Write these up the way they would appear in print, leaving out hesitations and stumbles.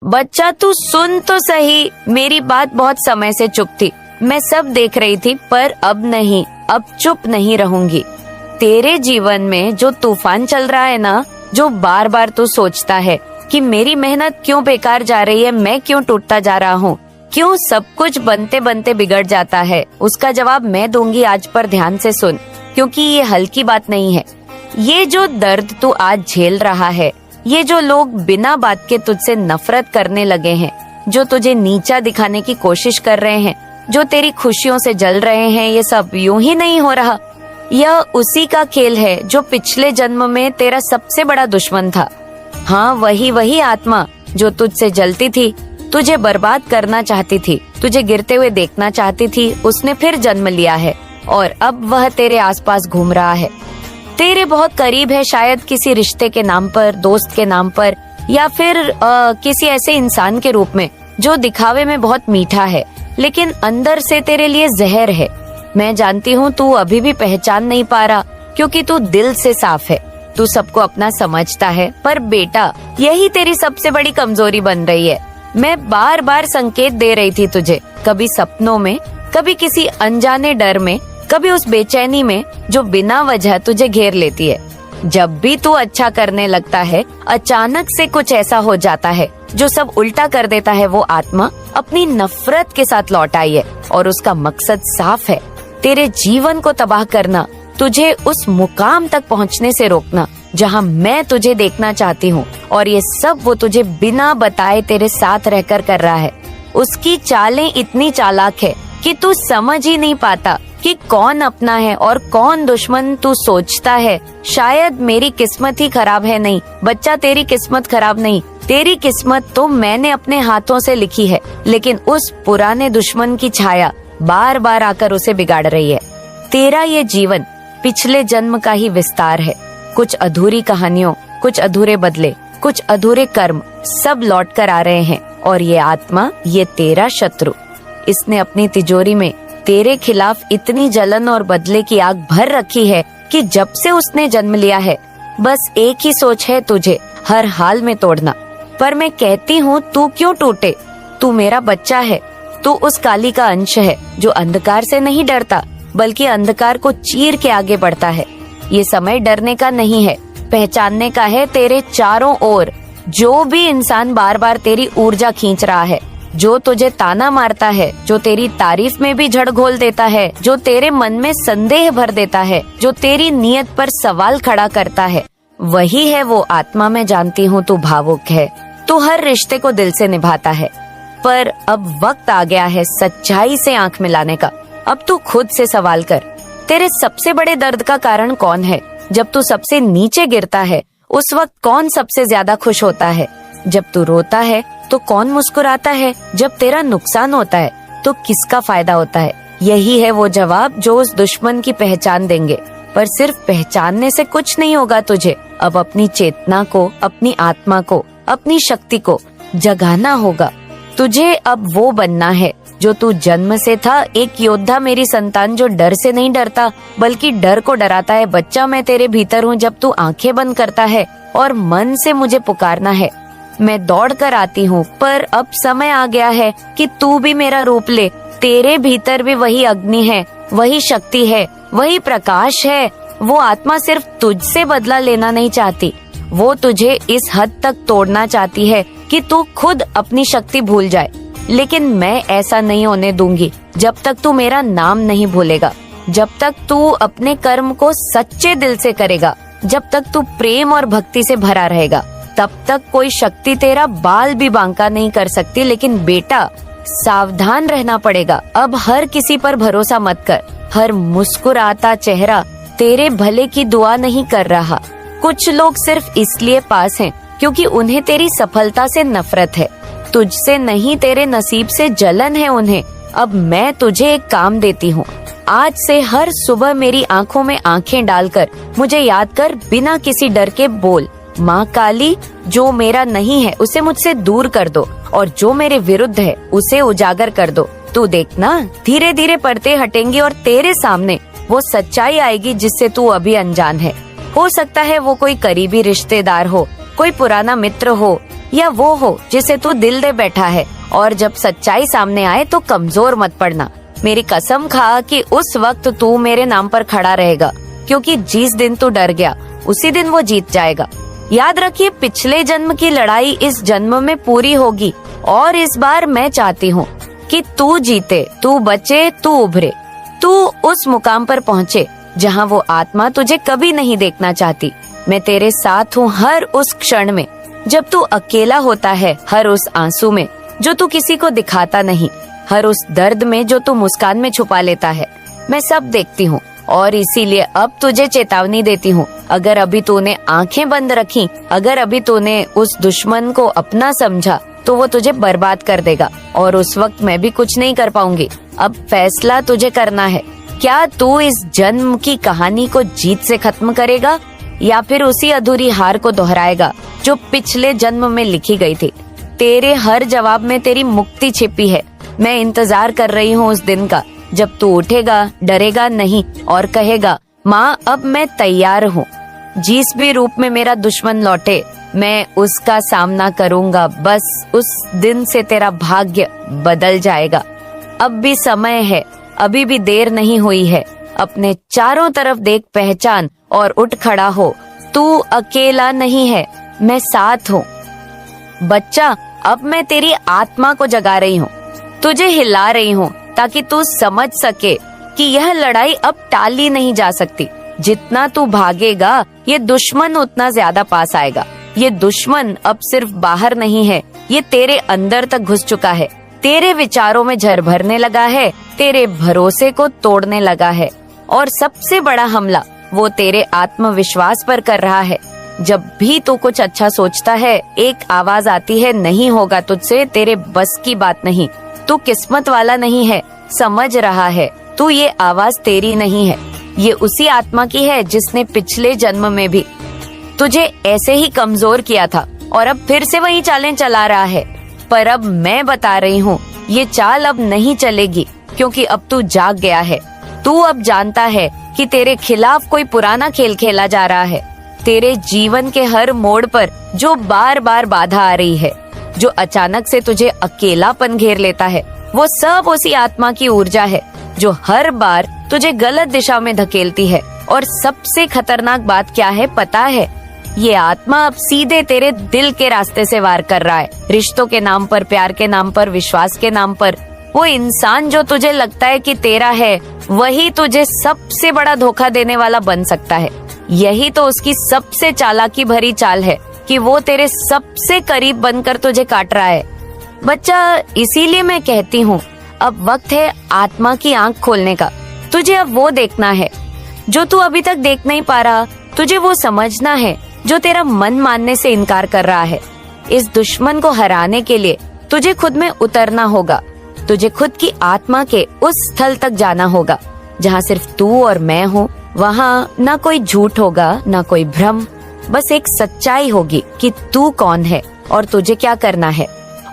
बच्चा तू सुन तो सही, मेरी बात बहुत समय से चुप थी। मैं सब देख रही थी, पर अब नहीं, अब चुप नहीं रहूंगी। तेरे जीवन में जो तूफान चल रहा है ना, जो बार बार तू सोचता है कि मेरी मेहनत क्यों बेकार जा रही है, मैं क्यों टूटता जा रहा हूँ, क्यों सब कुछ बनते बनते बिगड़ जाता है, उसका जवाब मैं दूंगी आज, पर ध्यान से सुन, क्योंकि ये हल्की बात नहीं है। ये जो दर्द तू आज झेल रहा है, ये जो लोग बिना बात के तुझसे नफरत करने लगे हैं, जो तुझे नीचा दिखाने की कोशिश कर रहे हैं, जो तेरी खुशियों से जल रहे हैं, ये सब यूं ही नहीं हो रहा। यह उसी का खेल है जो पिछले जन्म में तेरा सबसे बड़ा दुश्मन था। हाँ, वही आत्मा जो तुझसे जलती थी, तुझे बर्बाद करना चाहती थी, तुझे गिरते हुए देखना चाहती थी, उसने फिर जन्म लिया है और अब वह तेरे आसपास घूम रहा है। तेरे बहुत करीब है, शायद किसी रिश्ते के नाम पर, दोस्त के नाम पर, या फिर किसी ऐसे इंसान के रूप में जो दिखावे में बहुत मीठा है, लेकिन अंदर से तेरे लिए जहर है। मैं जानती हूँ तू अभी भी पहचान नहीं पा रहा, क्योंकि तू दिल से साफ है, तू सबको अपना समझता है। पर बेटा, यही तेरी सबसे बड़ी कमजोरी बन रही है। मैं बार बार संकेत दे रही थी तुझे, कभी सपनों में, कभी किसी अनजाने डर में, कभी उस बेचैनी में जो बिना वजह तुझे घेर लेती है। जब भी तू अच्छा करने लगता है, अचानक से कुछ ऐसा हो जाता है जो सब उल्टा कर देता है। वो आत्मा अपनी नफरत के साथ लौट आई है और उसका मकसद साफ है, तेरे जीवन को तबाह करना, तुझे उस मुकाम तक पहुंचने से रोकना जहां मैं तुझे देखना चाहती हूँ। और ये सब वो तुझे बिना बताए तेरे साथ रहकर कर रहा है। उसकी चालें इतनी चालाक है कि तू समझ ही नहीं पाता कि कौन अपना है और कौन दुश्मन। तू सोचता है शायद मेरी किस्मत ही खराब है। नहीं बच्चा, तेरी किस्मत खराब नहीं, तेरी किस्मत तो मैंने अपने हाथों से लिखी है, लेकिन उस पुराने दुश्मन की छाया बार बार आकर उसे बिगाड़ रही है। तेरा ये जीवन पिछले जन्म का ही विस्तार है। कुछ अधूरी कहानियों, कुछ अधूरे बदले, कुछ अधूरे कर्म सब लौट कर आ रहे हैं। और ये आत्मा, ये तेरा शत्रु, इसने अपनी तिजोरी में तेरे खिलाफ इतनी जलन और बदले की आग भर रखी है कि जब से उसने जन्म लिया है, बस एक ही सोच है, तुझे हर हाल में तोड़ना। पर मैं कहती हूँ, तू क्यों टूटे? तू मेरा बच्चा है, तू उस काली का अंश है जो अंधकार से नहीं डरता, बल्कि अंधकार को चीर के आगे बढ़ता है। ये समय डरने का नहीं है, पहचानने का है। तेरे चारों ओर जो भी इंसान बार बार तेरी ऊर्जा खींच रहा है, जो तुझे ताना मारता है, जो तेरी तारीफ में भी झड़ घोल देता है, जो तेरे मन में संदेह भर देता है, जो तेरी नीयत पर सवाल खड़ा करता है, वही है वो आत्मा। मैं जानती हूँ तू भावुक है, तू हर रिश्ते को दिल से निभाता है, पर अब वक्त आ गया है सच्चाई से आंख मिलाने का। अब तू खुद से सवाल कर, तेरे सबसे बड़े दर्द का कारण कौन है? जब तू सबसे नीचे गिरता है, उस वक्त कौन सबसे ज्यादा खुश होता है? जब तू रोता है तो कौन मुस्कुराता है? जब तेरा नुकसान होता है तो किसका फायदा होता है? यही है वो जवाब जो उस दुश्मन की पहचान देंगे। पर सिर्फ पहचानने से कुछ नहीं होगा, तुझे अब अपनी चेतना को, अपनी आत्मा को, अपनी शक्ति को जगाना होगा। तुझे अब वो बनना है जो तू जन्म से था, एक योद्धा, मेरी संतान जो डर से नहीं डरता बल्कि डर को डराता है। बच्चा, मैं तेरे भीतर हूँ जब तू आंखें बंद करता है और मन से मुझे पुकारना है। मैं दौड़ कर आती हूँ, पर अब समय आ गया है कि तू भी मेरा रूप ले। तेरे भीतर भी वही अग्नि है, वही शक्ति है, वही प्रकाश है। वो आत्मा सिर्फ तुझसे बदला लेना नहीं चाहती, वो तुझे इस हद तक तोड़ना चाहती है कि तू खुद अपनी शक्ति भूल जाए। लेकिन मैं ऐसा नहीं होने दूंगी। जब तक तू मेरा नाम नहीं भूलेगा, जब तक तू अपने कर्म को सच्चे दिल से करेगा, जब तक तू प्रेम और भक्ति से भरा रहेगा, तब तक कोई शक्ति तेरा बाल भी बांका नहीं कर सकती। लेकिन बेटा, सावधान रहना पड़ेगा। अब हर किसी पर भरोसा मत कर। हर मुस्कुराता चेहरा तेरे भले की दुआ नहीं कर रहा। कुछ लोग सिर्फ इसलिए पास हैं क्योंकि उन्हें तेरी सफलता से नफरत है, तुझसे नहीं, तेरे नसीब से जलन है उन्हें। अब मैं तुझे एक काम देती हूँ, आज से हर सुबह मेरी आंखों में आंखें डालकर मुझे याद कर, बिना किसी डर के बोल, माँ काली, जो मेरा नहीं है उसे मुझसे दूर कर दो और जो मेरे विरुद्ध है उसे उजागर कर दो। तू देखना, धीरे धीरे पर्दे हटेंगी और तेरे सामने वो सच्चाई आएगी जिससे तू अभी अनजान है। हो सकता है वो कोई करीबी रिश्तेदार हो, कोई पुराना मित्र हो, या वो हो जिसे तू दिल दे बैठा है, और जब सच्चाई सामने आए तो कमजोर मत पड़ना। मेरी कसम खा कि उस वक्त तू मेरे नाम पर खड़ा रहेगा, क्योंकि जिस दिन तू डर गया उसी दिन वो जीत जाएगा। याद रखिए, पिछले जन्म की लड़ाई इस जन्म में पूरी होगी, और इस बार मैं चाहती हूँ कि तू जीते, तू बचे, तू उभरे, तू उस मुकाम पर पहुँचे जहाँ वो आत्मा तुझे कभी नहीं देखना चाहती। मैं तेरे साथ हूँ हर उस क्षण में जब तू अकेला होता है, हर उस आंसू में जो तू किसी को दिखाता नहीं, हर उस दर्द में जो तू मुस्कान में छुपा लेता है। मैं सब देखती हूँ, और इसीलिए अब तुझे चेतावनी देती हूँ। अगर अभी तूने आंखें बंद रखी, अगर अभी तूने उस दुश्मन को अपना समझा, तो वो तुझे बर्बाद कर देगा, और उस वक्त मैं भी कुछ नहीं कर पाऊंगी। अब फैसला तुझे करना है, क्या तू इस जन्म की कहानी को जीत से खत्म करेगा, या फिर उसी अधूरी हार को दोहराएगा जो पिछले जन्म में लिखी गई थी। तेरे हर जवाब में तेरी मुक्ति छिपी है। मैं इंतजार कर रही हूँ उस दिन का जब तू उठेगा, डरेगा नहीं और कहेगा, माँ अब मैं तैयार हूँ। जिस भी रूप में मेरा दुश्मन लौटे, मैं उसका सामना करूँगा। बस उस दिन से तेरा भाग्य बदल जाएगा। अब भी समय है, अभी भी देर नहीं हुई है। अपने चारों तरफ देख, पहचान और उठ खड़ा हो। तू अकेला नहीं है, मैं साथ हूँ। बच्चा, अब मैं तेरी आत्मा को जगा रही हूँ, तुझे हिला रही हूँ, ताकि तू समझ सके कि यह लड़ाई अब टाली नहीं जा सकती। जितना तू भागेगा, ये दुश्मन उतना ज्यादा पास आएगा। ये दुश्मन अब सिर्फ बाहर नहीं है, ये तेरे अंदर तक घुस चुका है, तेरे विचारों में झर भरने लगा है, तेरे भरोसे को तोड़ने लगा है, और सबसे बड़ा हमला वो तेरे आत्मविश्वास पर कर रहा है। जब भी तू कुछ अच्छा सोचता है, एक आवाज आती है, नहीं होगा तुझसे, तेरे बस की बात नहीं, तू किस्मत वाला नहीं है। समझ रहा है तू, ये आवाज तेरी नहीं है, ये उसी आत्मा की है जिसने पिछले जन्म में भी तुझे ऐसे ही कमजोर किया था, और अब फिर से वही चालें चला रहा है। पर अब मैं बता रही हूँ, ये चाल अब नहीं चलेगी, क्योंकि अब तू जाग गया है। तू अब जानता है कि तेरे खिलाफ कोई पुराना खेल खेला जा रहा है। तेरे जीवन के हर मोड़ पर जो बार बार बाधा आ रही है, जो अचानक से तुझे अकेलापन घेर लेता है, वो सब उसी आत्मा की ऊर्जा है जो हर बार तुझे गलत दिशा में धकेलती है। और सबसे खतरनाक बात क्या है पता है? ये आत्मा अब सीधे तेरे दिल के रास्ते से वार कर रहा है। रिश्तों के नाम पर, प्यार के नाम पर, विश्वास के नाम पर। वो इंसान जो तुझे लगता है कि तेरा है, वही तुझे सबसे बड़ा धोखा देने वाला बन सकता है। यही तो उसकी सबसे चालाकी भरी चाल है कि वो तेरे सबसे करीब बनकर तुझे काट रहा है। बच्चा, इसीलिए मैं कहती हूँ, अब वक्त है आत्मा की आंख खोलने का। तुझे अब वो देखना है जो तू अभी तक देख नहीं पा रहा। तुझे वो समझना है जो तेरा मन मानने से इनकार कर रहा है। इस दुश्मन को हराने के लिए तुझे खुद में उतरना होगा। तुझे खुद की आत्मा के उस स्थल तक जाना होगा जहाँ सिर्फ तू और मैं हूँ। वहाँ ना कोई झूठ होगा, ना कोई भ्रम, बस एक सच्चाई होगी कि तू कौन है और तुझे क्या करना है।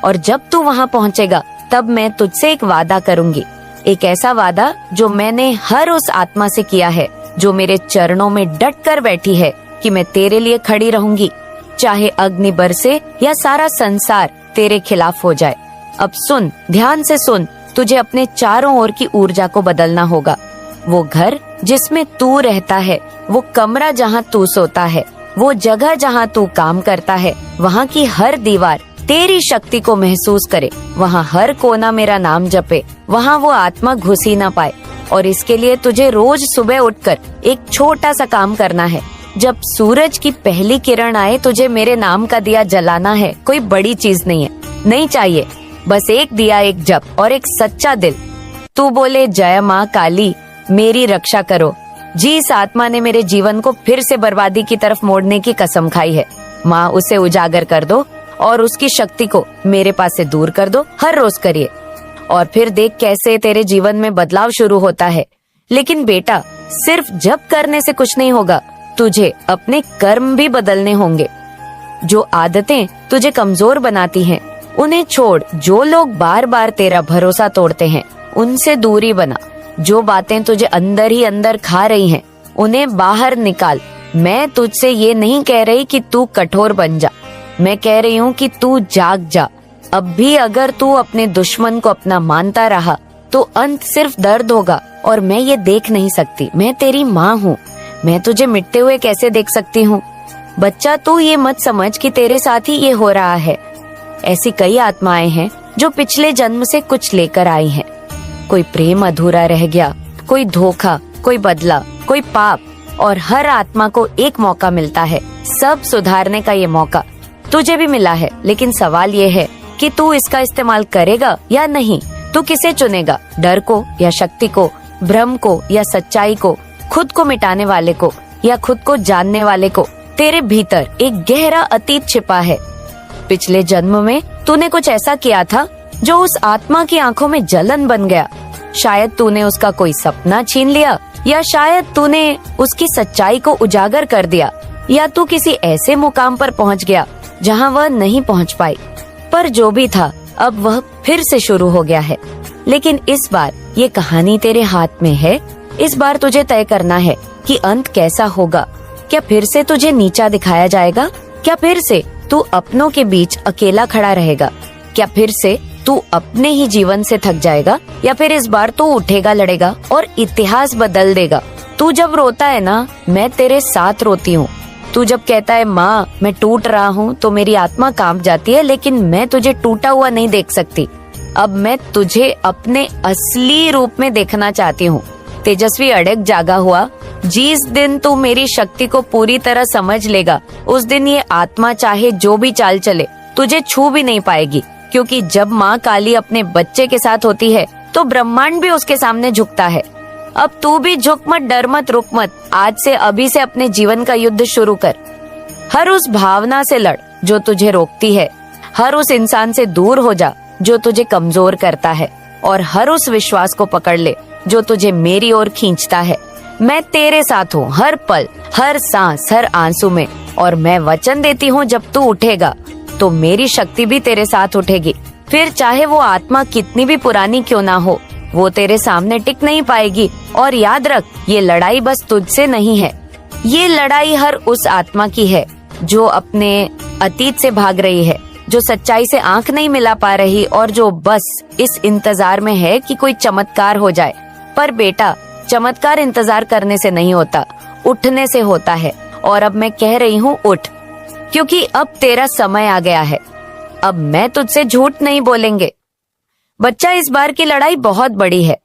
और जब तू वहाँ पहुँचेगा, तब मैं तुझसे एक वादा करूंगी, एक ऐसा वादा जो मैंने हर उस आत्मा से किया है जो मेरे चरणों में डट कर बैठी है कि मैं तेरे लिए खड़ी रहूंगी, चाहे अग्नि बरसे या सारा संसार तेरे खिलाफ हो जाए। अब सुन, ध्यान से सुन, तुझे अपने चारों ओर की ऊर्जा को बदलना होगा। वो घर जिसमें तू रहता है, वो कमरा जहाँ तू सोता है, वो जगह जहाँ तू काम करता है, वहाँ की हर दीवार तेरी शक्ति को महसूस करे, वहाँ हर कोना मेरा नाम जपे, वहाँ वो आत्मा घुस ही ना पाए। और इसके लिए तुझे रोज सुबह उठकर एक छोटा सा काम करना है। जब सूरज की पहली किरण आए, तुझे मेरे नाम का दिया जलाना है। कोई बड़ी चीज नहीं है, नहीं चाहिए, बस एक दिया, एक जप और एक सच्चा दिल। तू बोले, जय माँ काली, मेरी रक्षा करो। जिस आत्मा ने मेरे जीवन को फिर से बर्बादी की तरफ मोड़ने की कसम खाई है, माँ उसे उजागर कर दो और उसकी शक्ति को मेरे पास से दूर कर दो। हर रोज करिए और फिर देख कैसे तेरे जीवन में बदलाव शुरू होता है। लेकिन बेटा, सिर्फ जप करने से कुछ नहीं होगा, तुझे अपने कर्म भी बदलने होंगे। जो आदतें तुझे कमजोर बनाती हैं, उन्हें छोड़। जो लोग बार बार तेरा भरोसा तोड़ते हैं, उनसे दूरी बना। जो बातें तुझे अंदर ही अंदर खा रही हैं, उन्हें बाहर निकाल। मैं तुझसे ये नहीं कह रही कि तू कठोर बन जा, मैं कह रही हूँ कि तू जाग जा। अब भी अगर तू अपने दुश्मन को अपना मानता रहा तो अंत सिर्फ दर्द होगा, और मैं ये देख नहीं सकती। मैं तेरी माँ हूँ, मैं तुझे मिटते हुए कैसे देख सकती हूँ। बच्चा, तू ये मत समझ कि तेरे साथ ही ये हो रहा है। ऐसी कई आत्माएं हैं जो पिछले जन्म से कुछ लेकर आई हैं। कोई प्रेम अधूरा रह गया, कोई धोखा, कोई बदला, कोई पाप, और हर आत्मा को एक मौका मिलता है सब सुधारने का। ये मौका तुझे भी मिला है, लेकिन सवाल ये है कि तू इसका इस्तेमाल करेगा या नहीं। तू किसे चुनेगा, डर को या शक्ति को, भ्रम को या सच्चाई को, खुद को मिटाने वाले को या खुद को जानने वाले को। तेरे भीतर एक गहरा अतीत छिपा है। पिछले जन्म में तूने कुछ ऐसा किया था जो उस आत्मा की आंखों में जलन बन गया। शायद तूने उसका कोई सपना छीन लिया, या शायद तूने उसकी सच्चाई को उजागर कर दिया, या तू किसी ऐसे मुकाम पर पहुंच गया जहां वह नहीं पहुंच पाई। पर जो भी था, अब वह फिर से शुरू हो गया है। लेकिन इस बार ये कहानी तेरे हाथ में है। इस बार तुझे तय करना है कि अंत कैसा होगा। क्या फिर से तुझे नीचा दिखाया जाएगा? क्या फिर से तू अपनों के बीच अकेला खड़ा रहेगा? क्या फिर से तू अपने ही जीवन से थक जाएगा? या फिर इस बार तू उठेगा, लड़ेगा और इतिहास बदल देगा? तू जब रोता है ना, मैं तेरे साथ रोती हूँ। तू जब कहता है माँ मैं टूट रहा हूँ, तो मेरी आत्मा कांप जाती है, लेकिन मैं तुझे टूटा हुआ नहीं देख सकती। अब मैं तुझे अपने असली रूप में देखना चाहती हूँ। तेजस्वी अड़ग जागा हुआ, जिस दिन तू मेरी शक्ति को पूरी तरह समझ लेगा, उस दिन ये आत्मा चाहे जो भी चाल चले तुझे छू भी नहीं पाएगी। क्योंकि जब माँ काली अपने बच्चे के साथ होती है तो ब्रह्मांड भी उसके सामने झुकता है। अब तू भी झुक मत, डर मत, रुक मत। आज से, अभी से अपने जीवन का युद्ध शुरू कर। हर उस भावना से लड़ जो तुझे रोकती है। हर उस इंसान से दूर हो जा जो तुझे कमजोर करता है, और हर उस विश्वास को पकड़ ले जो तुझे मेरी ओर खींचता है। मैं तेरे साथ हूँ हर पल, हर सांस, हर आंसू में, और मैं वचन देती हूँ जब तू उठेगा तो मेरी शक्ति भी तेरे साथ उठेगी। फिर चाहे वो आत्मा कितनी भी पुरानी क्यों ना हो, वो तेरे सामने टिक नहीं पाएगी। और याद रख, ये लड़ाई बस तुझसे नहीं है, ये लड़ाई हर उस आत्मा की है जो अपने अतीत से भाग रही है, जो सच्चाई से आंख नहीं मिला पा रही, और जो बस इस इंतजार में है कि कोई चमत्कार हो जाए। पर बेटा, चमत्कार इंतजार करने से नहीं होता, उठने से होता है। और अब मैं कह रही हूँ उठ, क्योंकि अब तेरा समय आ गया है। अब मैं तुझसे झूठ नहीं बोलेंगे। बच्चा, इस बार की लड़ाई बहुत बड़ी है।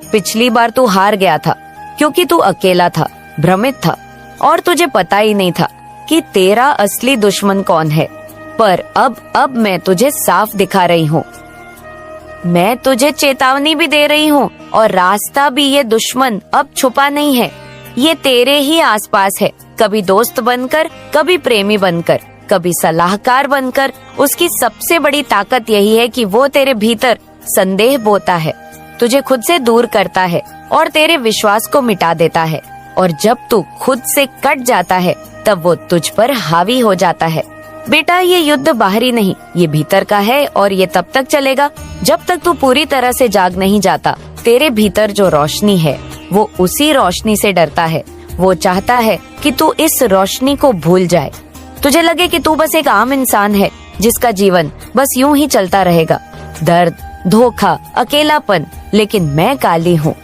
पिछली बार तू हार गया था क्योंकि तू अकेला था, भ्रमित था, और तुझे पता ही नहीं था कि तेरा असली दुश्मन कौन है। पर अब मैं तुझे साफ दिखा रही हूँ। मैं तुझे चेतावनी भी दे रही हूँ, और रास्ता भी। ये दुश्मन अब छुपा नहीं है, ये तेरे ही आसपास है। कभी दोस्त बनकर, कभी प्रेमी बनकर, कभी सलाहकार बनकर। उसकी सबसे बड़ी ताकत यही है कि वो तेरे भीतर संदेह बोता है, तुझे खुद से दूर करता है और तेरे विश्वास को मिटा देता है। और जब तू खुद से कट जाता है, तब वो तुझ पर हावी हो जाता है। बेटा, ये युद्ध बाहरी नहीं, ये भीतर का है, और ये तब तक चलेगा जब तक तू पूरी तरह से जाग नहीं जाता। तेरे भीतर जो रोशनी है, वो उसी रोशनी से डरता है। वो चाहता है कि तू इस रोशनी को भूल जाए। तुझे लगे कि तू बस एक आम इंसान है जिसका जीवन बस यूं ही चलता रहेगा। दर्द, धोखा, अकेलापन। लेकिन मैं काली हूँ,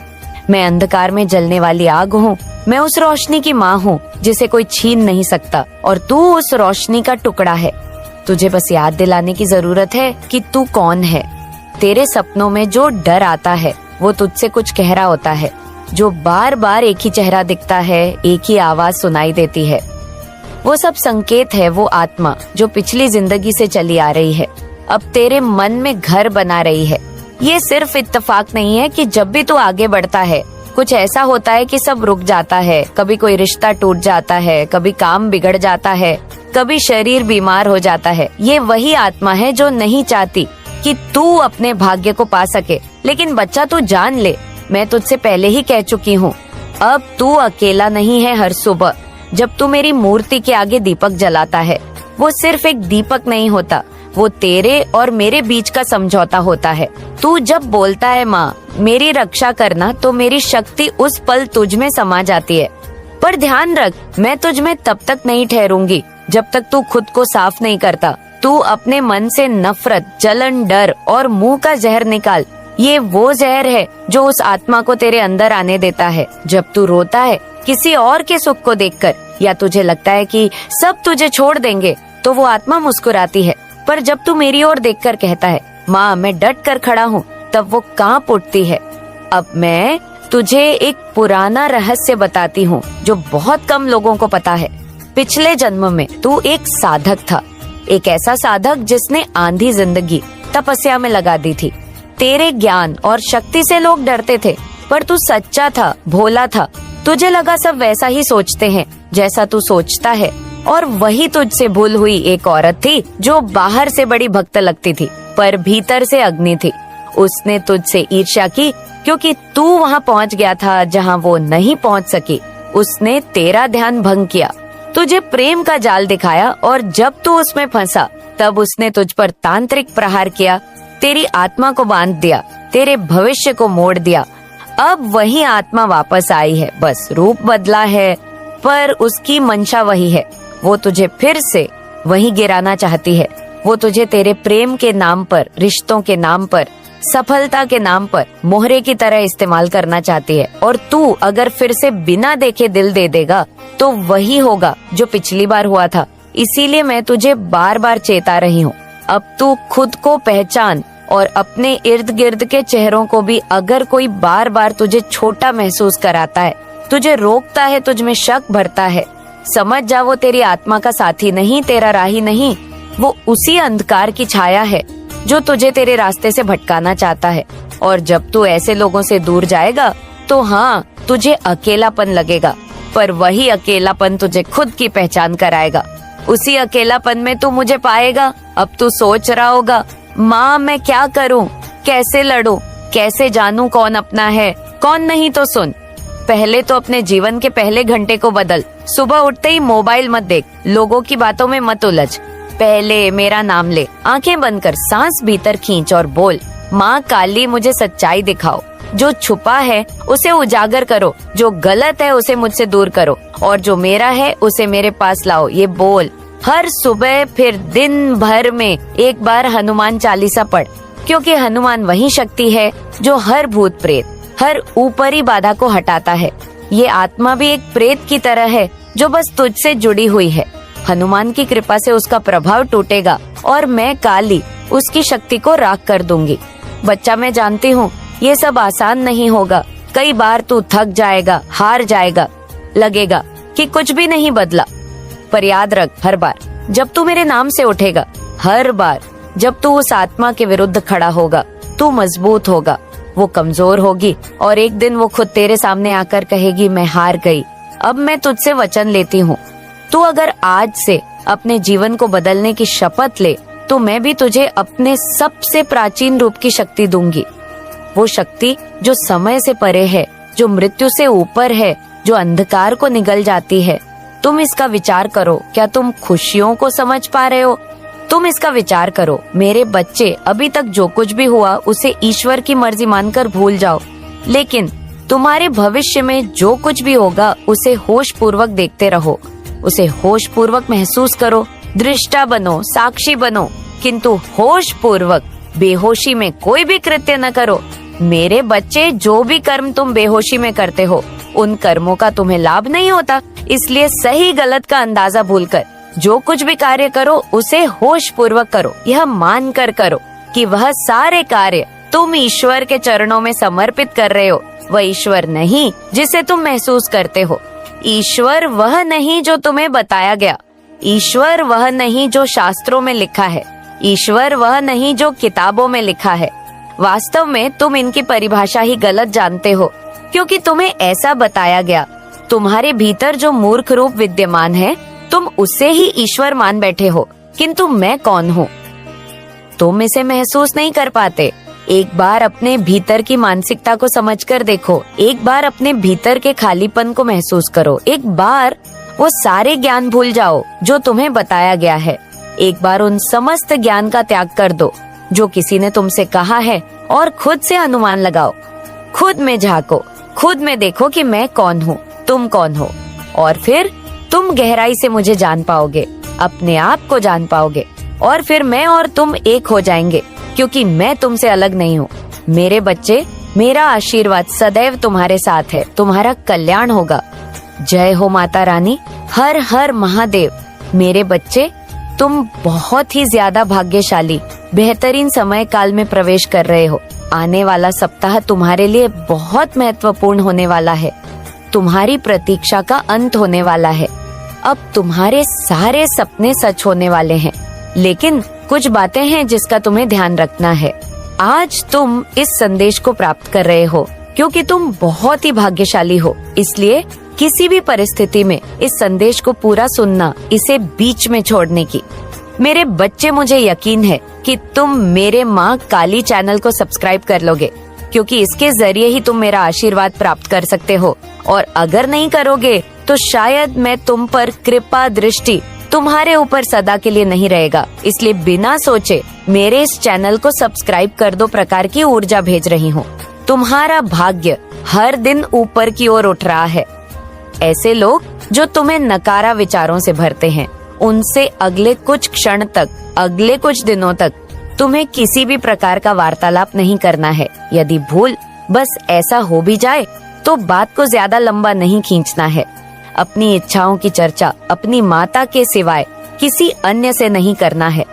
मैं अंधकार में जलने वाली आग हूँ। मैं उस रोशनी की माँ हूँ जिसे कोई छीन नहीं सकता, और तू उस रोशनी का टुकड़ा है। तुझे बस याद दिलाने की जरूरत है कि तू कौन है। तेरे सपनों में जो डर आता है, वो तुझसे कुछ कह रहा होता है। जो बार बार एक ही चेहरा दिखता है, एक ही आवाज सुनाई देती है, वो सब संकेत है। वो आत्मा जो पिछली जिंदगी से चली आ रही है, अब तेरे मन में घर बना रही है। ये सिर्फ इत्तेफाक नहीं है कि जब भी तू आगे बढ़ता है, कुछ ऐसा होता है कि सब रुक जाता है। कभी कोई रिश्ता टूट जाता है, कभी काम बिगड़ जाता है, कभी शरीर बीमार हो जाता है। ये वही आत्मा है जो नहीं चाहती कि तू अपने भाग्य को पा सके। लेकिन बच्चा, तू जान ले, मैं तुझसे पहले ही कह चुकी हूँ, अब तू अकेला नहीं है। हर सुबह जब तू मेरी मूर्ति के आगे दीपक जलाता है, वो सिर्फ एक दीपक नहीं होता, वो तेरे और मेरे बीच का समझौता होता है। तू जब बोलता है माँ मेरी रक्षा करना, तो मेरी शक्ति उस पल तुझ में समा जाती है। पर ध्यान रख, मैं तुझ में तब तक नहीं ठहरूंगी जब तक तू खुद को साफ नहीं करता। तू अपने मन से नफरत, जलन, डर और मुंह का जहर निकाल। ये वो जहर है जो उस आत्मा को तेरे अंदर आने देता है। जब तू रोता है किसी और के सुख को देखकर, या तुझे लगता है कि सब तुझे छोड़ देंगे, तो वो आत्मा मुस्कुराती है। पर जब तू मेरी ओर देखकर कहता है, माँ मैं डट कर खड़ा हूँ, तब वो कांप उठती है। अब मैं तुझे एक पुराना रहस्य बताती हूँ जो बहुत कम लोगों को पता है। पिछले जन्म में तू एक साधक था, एक ऐसा साधक जिसने आंधी जिंदगी तपस्या में लगा दी थी। तेरे ज्ञान और शक्ति से लोग डरते थे, पर तू सच्चा था, भोला था। तुझे लगा सब वैसा ही सोचते हैं जैसा तू सोचता है, और वही तुझसे भूल हुई एक औरत थी जो बाहर से बड़ी भक्त लगती थी पर भीतर से अग्नि थी। उसने तुझसे ईर्ष्या की क्योंकि तू वहाँ पहुँच गया था जहाँ वो नहीं पहुँच सकी। उसने तेरा ध्यान भंग किया, तुझे प्रेम का जाल दिखाया, और जब तू उसमें फंसा तब उसने तुझ पर तांत्रिक प्रहार किया, तेरी आत्मा को बांध दिया, तेरे भविष्य को मोड़ दिया। अब वही आत्मा वापस आई है, बस रूप बदला है, पर उसकी मंशा वही है। वो तुझे फिर से वही गिराना चाहती है। वो तुझे तेरे प्रेम के नाम पर, रिश्तों के नाम पर, सफलता के नाम पर मोहरे की तरह इस्तेमाल करना चाहती है। और तू अगर फिर से बिना देखे दिल दे देगा तो वही होगा जो पिछली बार हुआ था। इसीलिए मैं तुझे बार बार चेता रही हूँ। अब तू खुद को पहचान, और अपने इर्द गिर्द के चेहरों को भी अगर कोई बार बार तुझे छोटा महसूस कराता है, तुझे रोकता है, तुझ में शक भरता है, समझ जा वो तेरी आत्मा का साथी नहीं, तेरा राही नहीं। वो उसी अंधकार की छाया है जो तुझे तेरे रास्ते से भटकाना चाहता है। और जब तू ऐसे लोगों से दूर जाएगा तो हाँ, तुझे अकेलापन लगेगा, पर वही अकेलापन तुझे खुद की पहचान कराएगा। उसी अकेलापन में तू मुझे पाएगा। अब तू सोच रहा होगा, माँ मैं क्या करूँ, कैसे लड़ूं, कैसे जानूं कौन अपना है कौन नहीं। तो सुन, पहले तो अपने जीवन के पहले घंटे को बदल। सुबह उठते ही मोबाइल मत देख, लोगों की बातों में मत उलझ। पहले मेरा नाम ले, आंखें बंद कर, सांस भीतर खींच और बोल, माँ काली मुझे सच्चाई दिखाओ। जो छुपा है उसे उजागर करो, जो गलत है उसे मुझसे दूर करो, और जो मेरा है उसे मेरे पास लाओ। ये बोल हर सुबह, फिर दिन भर में एक बार हनुमान चालीसा पढ़, क्योंकि हनुमान वही शक्ति है जो हर भूत प्रेत, हर ऊपरी बाधा को हटाता है। ये आत्मा भी एक प्रेत की तरह है जो बस तुझसे जुड़ी हुई है। हनुमान की कृपा से उसका प्रभाव टूटेगा और मैं काली उसकी शक्ति को राख कर दूंगी। बच्चा, मैं जानती हूँ ये सब आसान नहीं होगा। कई बार तू थक जाएगा, हार जाएगा, लगेगा कि कुछ भी नहीं बदला। पर याद रख, हर बार जब तू मेरे नाम से उठेगा, हर बार जब तू उस आत्मा के विरुद्ध खड़ा होगा, तू मजबूत होगा, वो कमजोर होगी, और एक दिन वो खुद तेरे सामने आकर कहेगी मैं हार गई। अब मैं तुझसे वचन लेती हूँ, तू अगर आज से अपने जीवन को बदलने की शपथ ले तो मैं भी तुझे अपने सबसे प्राचीन रूप की शक्ति दूंगी। वो शक्ति जो समय से परे है, जो मृत्यु से ऊपर है, जो अंधकार को निगल जाती है। तुम इसका विचार करो। क्या तुम खुशियों को समझ पा रहे हो? तुम इसका विचार करो। मेरे बच्चे, अभी तक जो कुछ भी हुआ उसे ईश्वर की मर्जी मानकर भूल जाओ, लेकिन तुम्हारे भविष्य में जो कुछ भी होगा उसे होश पूर्वक देखते रहो, उसे होश पूर्वक महसूस करो। दृष्टा बनो, साक्षी बनो, किंतु होश पूर्वक। बेहोशी में कोई भी कृत्य न करो। मेरे बच्चे, जो भी कर्म तुम बेहोशी में करते हो उन कर्मों का तुम्हें लाभ नहीं होता, इसलिए सही गलत का अंदाजा भूलकर जो कुछ भी कार्य करो उसे होश पूर्वक करो। यह मान कर करो कि वह सारे कार्य तुम ईश्वर के चरणों में समर्पित कर रहे हो। वह ईश्वर नहीं जिसे तुम महसूस करते हो, ईश्वर वह नहीं जो तुम्हें बताया गया, ईश्वर वह नहीं जो शास्त्रों में लिखा है, ईश्वर वह नहीं जो किताबों में लिखा है। वास्तव में तुम इनकी परिभाषा ही गलत जानते हो, क्योंकि तुम्हें ऐसा बताया गया। तुम्हारे भीतर जो मूर्ख रूप विद्यमान है, तुम उसे ही ईश्वर मान बैठे हो, किंतु मैं कौन हूँ तुम इसे महसूस नहीं कर पाते। एक बार अपने भीतर की मानसिकता को समझकर देखो, एक बार अपने भीतर के खालीपन को महसूस करो, एक बार वो सारे ज्ञान भूल जाओ जो तुम्हें बताया गया है। एक बार उन समस्त ज्ञान का त्याग कर दो जो किसी ने तुमसे कहा है, और खुद से अनुमान लगाओ, खुद में झांको, खुद में देखो कि मैं कौन हूँ, तुम कौन हो, और फिर तुम गहराई से मुझे जान पाओगे, अपने आप को जान पाओगे, और फिर मैं और तुम एक हो जाएंगे, क्योंकि मैं तुमसे अलग नहीं हूँ। मेरे बच्चे, मेरा आशीर्वाद सदैव तुम्हारे साथ है, तुम्हारा कल्याण होगा। जय हो माता रानी, हर हर महादेव। मेरे बच्चे, तुम बहुत ही ज्यादा भाग्यशाली बेहतरीन समय काल में प्रवेश कर रहे हो। आने वाला सप्ताह तुम्हारे लिए बहुत महत्वपूर्ण होने वाला है। तुम्हारी प्रतीक्षा का अंत होने वाला है। अब तुम्हारे सारे सपने सच होने वाले हैं, लेकिन कुछ बातें हैं जिसका तुम्हें ध्यान रखना है। आज तुम इस संदेश को प्राप्त कर रहे हो क्योंकि तुम बहुत ही भाग्यशाली हो, इसलिए किसी भी परिस्थिति में इस संदेश को पूरा सुनना, इसे बीच में छोड़ने की। मेरे बच्चे, मुझे यकीन है कि तुम मेरे माँ काली चैनल को सब्सक्राइब कर लोगे, क्योंकि इसके जरिए ही तुम मेरा आशीर्वाद प्राप्त कर सकते हो। और अगर नहीं करोगे तो शायद मैं तुम पर कृपा दृष्टि तुम्हारे ऊपर सदा के लिए नहीं रहेगा। इसलिए बिना सोचे मेरे इस चैनल को सब्सक्राइब कर दो। प्रकार की ऊर्जा भेज रही हूँ। तुम्हारा भाग्य हर दिन ऊपर की ओर उठ रहा है। ऐसे लोग जो तुम्हें नकारा विचारों से भरते हैं, उनसे अगले कुछ क्षण तक, अगले कुछ दिनों तक तुम्हें किसी भी प्रकार का वार्तालाप नहीं करना है। यदि भूल बस ऐसा हो भी जाए तो बात को ज्यादा लंबा नहीं खींचना है। अपनी इच्छाओं की चर्चा अपनी माता के सिवाय किसी अन्य से नहीं करना है।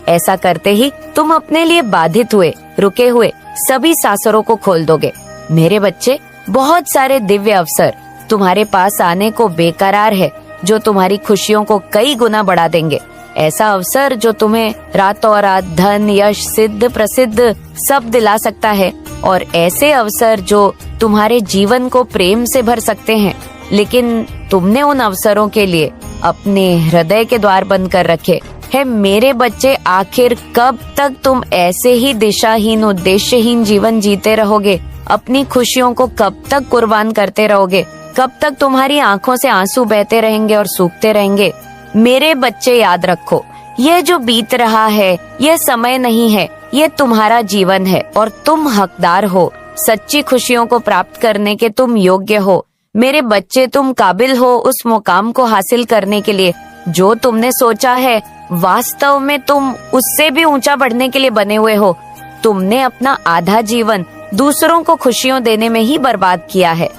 ऐसा करते ही तुम अपने लिए बाधित हुए, रुके हुए सभी सासरों को खोल दोगे। मेरे बच्चे, बहुत सारे दिव्य अवसर तुम्हारे पास आने को बेकरार है, जो तुम्हारी खुशियों को कई गुना बढ़ा देंगे। ऐसा अवसर जो तुम्हें रातों रात धन, यश, सिद्ध प्रसिद्ध सब दिला सकता है, और ऐसे अवसर जो तुम्हारे जीवन को प्रेम से भर सकते हैं। लेकिन तुमने उन अवसरों के लिए अपने हृदय के द्वार बंद कर रखे है। मेरे बच्चे, आखिर कब तक तुम ऐसे ही दिशाहीन, उद्देश्यहीन जीवन जीते रहोगे? अपनी खुशियों को कब तक कुर्बान करते रहोगे? कब तक तुम्हारी आंखों से आंसू बहते रहेंगे और सूखते रहेंगे? मेरे बच्चे, याद रखो, यह जो बीत रहा है यह समय नहीं है, यह तुम्हारा जीवन है और तुम हकदार हो। सच्ची खुशियों को प्राप्त करने के तुम योग्य हो। मेरे बच्चे, तुम काबिल हो उस मुकाम को हासिल करने के लिए जो तुमने सोचा है। वास्तव में तुम उससे भी ऊंचा बढ़ने के लिए बने हुए हो। तुमने अपना आधा जीवन दूसरों को खुशियों देने में ही बर्बाद किया है,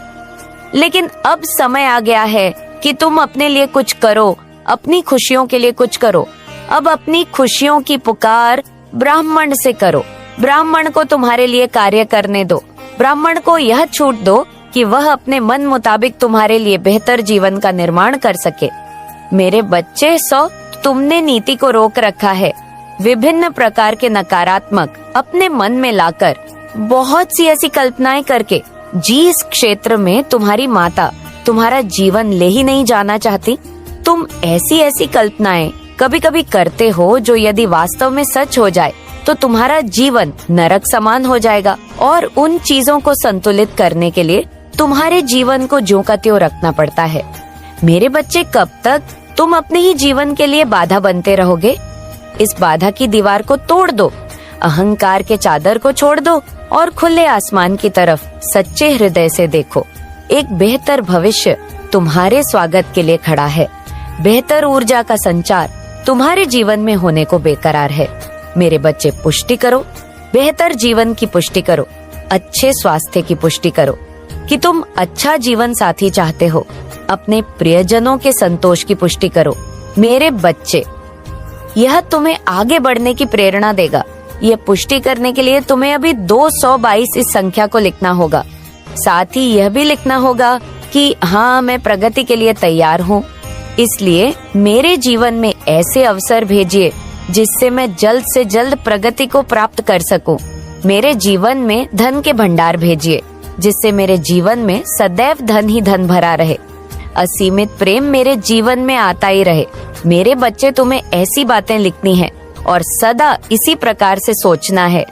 लेकिन अब समय आ गया है कि तुम अपने लिए कुछ करो, अपनी खुशियों के लिए कुछ करो। अब अपनी खुशियों की पुकार ब्राह्मण से करो। ब्राह्मण को तुम्हारे लिए कार्य करने दो। ब्राह्मण को यह छूट दो कि वह अपने मन मुताबिक तुम्हारे लिए बेहतर जीवन का निर्माण कर सके। मेरे बच्चे, तुमने नीति को रोक रखा है। विभिन्न प्रकार के नकारात्मक अपने मन में लाकर, बहुत सी ऐसी कल्पनाएं करके जिस क्षेत्र में तुम्हारी माता तुम्हारा जीवन ले ही नहीं जाना चाहती, तुम ऐसी ऐसी कल्पनाएं कभी कभी करते हो जो यदि वास्तव में सच हो जाए तो तुम्हारा जीवन नरक समान हो जाएगा। और उन चीजों को संतुलित करने के लिए तुम्हारे जीवन को ज्यों का त्यों रखना पड़ता है। मेरे बच्चे, कब तक तुम अपने ही जीवन के लिए बाधा बनते रहोगे? इस बाधा की दीवार को तोड़ दो, अहंकार के चादर को छोड़ दो और खुले आसमान की तरफ सच्चे हृदय से देखो। एक बेहतर भविष्य तुम्हारे स्वागत के लिए खड़ा है। बेहतर ऊर्जा का संचार तुम्हारे जीवन में होने को बेकरार है। मेरे बच्चे, पुष्टि करो, बेहतर जीवन की पुष्टि करो, अच्छे स्वास्थ्य की पुष्टि करो कि तुम अच्छा जीवन साथी चाहते हो। अपने प्रियजनों के संतोष की पुष्टि करो। मेरे बच्चे, यह तुम्हें आगे बढ़ने की प्रेरणा देगा। यह पुष्टि करने के लिए तुम्हें अभी 222 इस संख्या को लिखना होगा। साथ ही यह भी लिखना होगा कि हाँ, मैं प्रगति के लिए तैयार हूँ। इसलिए मेरे जीवन में ऐसे अवसर भेजिए जिससे मैं जल्द से जल्द प्रगति को प्राप्त कर सकूं। मेरे जीवन में धन के भंडार भेजिए जिससे मेरे जीवन में सदैव धन ही धन भरा रहे। असीमित प्रेम मेरे जीवन में आता ही रहे। मेरे बच्चे, तुम्हें ऐसी बातें लिखनी है और सदा इसी प्रकार से सोचना है